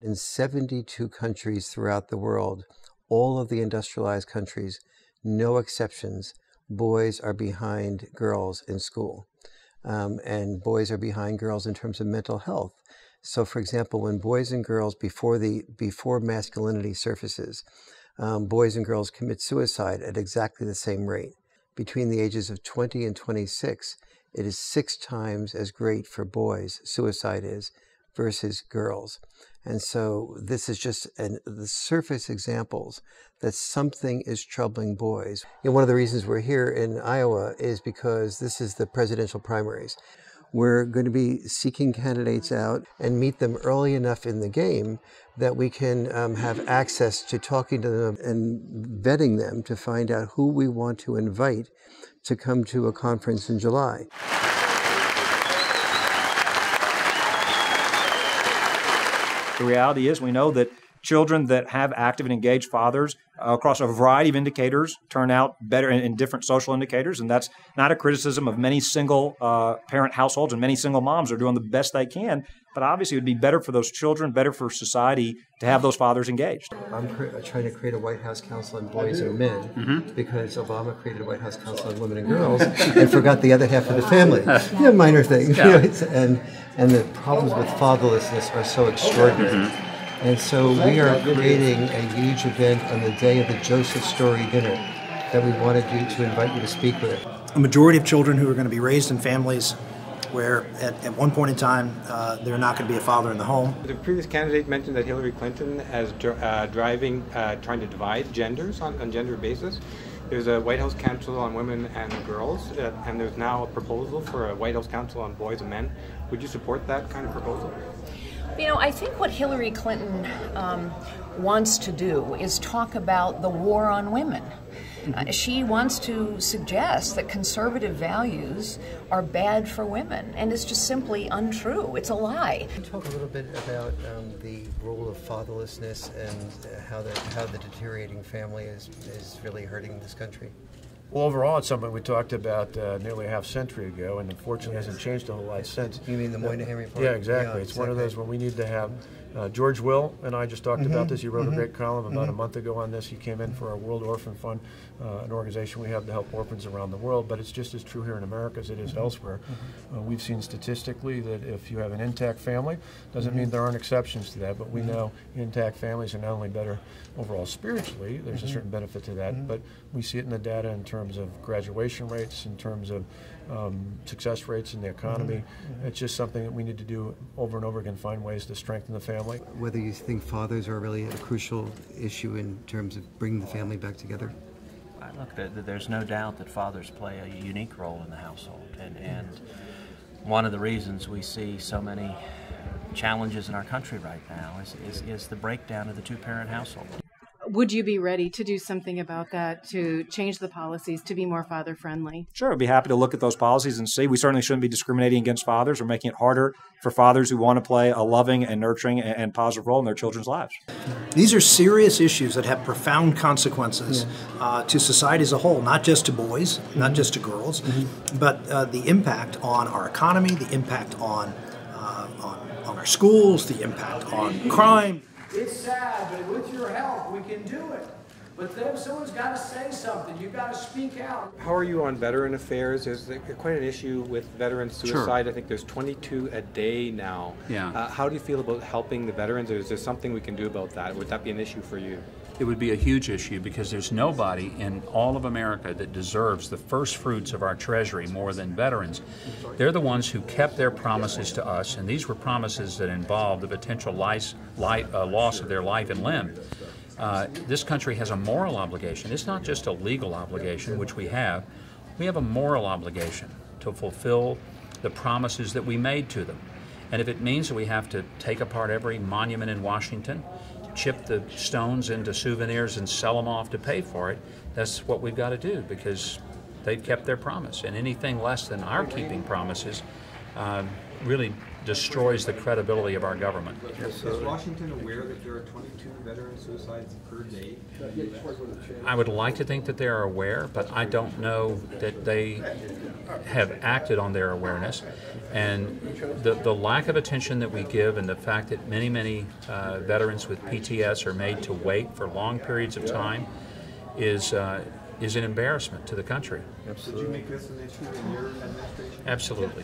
In 72 countries throughout the world, all of the industrialized countries, no exceptions, boys are behind girls in school. And boys are behind girls in terms of mental health. So for example, when boys and girls, before masculinity surfaces, boys and girls commit suicide at exactly the same rate. Between the ages of 20 and 26, it is 6 times as great for boys, suicide is, versus girls. And so this is just the surface examples that something is troubling boys. One of the reasons we're here in Iowa is because this is the presidential primaries. We're going to be seeking candidates out and meet them early enough in the game that we can have access to talking to them and vetting them to find out who we want to invite to come to a conference in July. The reality is we know that children that have active and engaged fathers across a variety of indicators turn out better in different social indicators, and that's not a criticism of many single parent households, and many single moms are doing the best they can, but obviously it would be better for those children, better for society to have those fathers engaged. I'm trying to create a White House Council on Boys and Men because Obama created a White House Council on Women and Girls and forgot the other half of the family. Minor things. And the problems with fatherlessness are so extraordinary. And so we are creating a huge event on the day of the Joseph Story dinner that we wanted you to invite you to speak with. A majority of children who are going to be raised in families where at one point in time they're not going to be a father in the home. The previous candidate mentioned that Hillary Clinton as trying to divide genders on gender basis. There's a White House Council on Women and Girls, and there's now a proposal for a White House Council on Boys and Men. Would you support that kind of proposal? You know, I think what Hillary Clinton wants to do is talk about the war on women. She wants to suggest that conservative values are bad for women, and it's just simply untrue. It's a lie. Can you talk a little bit about the role of fatherlessness and how the deteriorating family is really hurting this country? Well, overall, it's something we talked about nearly a half century ago, and unfortunately hasn't changed a whole lot since. You mean the Moynihan Report? Yeah, exactly. It's one of those when we need to have. George Will and I just talked about this. He wrote a great column about a month ago on this. He came in for our World Orphan Fund, an organization we have to help orphans around the world, but it's just as true here in America as it is elsewhere. We've seen statistically that if you have an intact family, doesn't mean there aren't exceptions to that, but we know intact families are not only better overall spiritually, there's a certain benefit to that, but we see it in the data in terms of graduation rates, in terms of success rates in the economy. It's just something that we need to do over and over again, find ways to strengthen the family. Whether you think fathers are really a crucial issue in terms of bringing the family back together? Look, there's no doubt that fathers play a unique role in the household, and one of the reasons we see so many challenges in our country right now is the breakdown of the two-parent household. Would you be ready to do something about that, to change the policies to be more father-friendly? Sure, I'd be happy to look at those policies and see. We certainly shouldn't be discriminating against fathers or making it harder for fathers who want to play a loving and nurturing and positive role in their children's lives. These are serious issues that have profound consequences to society as a whole, not just to boys, not just to girls, but the impact on our economy, the impact on our schools, the impact on crime. It's sad, but with your help, we can do it. But then someone's got to say something. You've got to speak out. How are you on veteran affairs? There's quite an issue with veteran suicide. I think there's 22 a day now. How do you feel about helping the veterans? Or is there something we can do about that? Would that be an issue for you? It would be a huge issue because there's nobody in all of America that deserves the first fruits of our treasury more than veterans. They're the ones who kept their promises to us, and these were promises that involved the potential loss of their life and limb. This country has a moral obligation. It's not just a legal obligation, which we have. We have a moral obligation to fulfill the promises that we made to them. And if it means that we have to take apart every monument in Washington, chip the stones into souvenirs and sell them off to pay for it, that's what we've got to do because they've kept their promise. And anything less than our keeping promises really destroys the credibility of our government. Is Washington aware that there are 22 veteran suicides per day? I would like to think that they are aware, but I don't know that they have acted on their awareness. And the lack of attention that we give, and the fact that many veterans with PTS are made to wait for long periods of time is an embarrassment to the country. Absolutely. Did you make this an issue in your administration? Absolutely.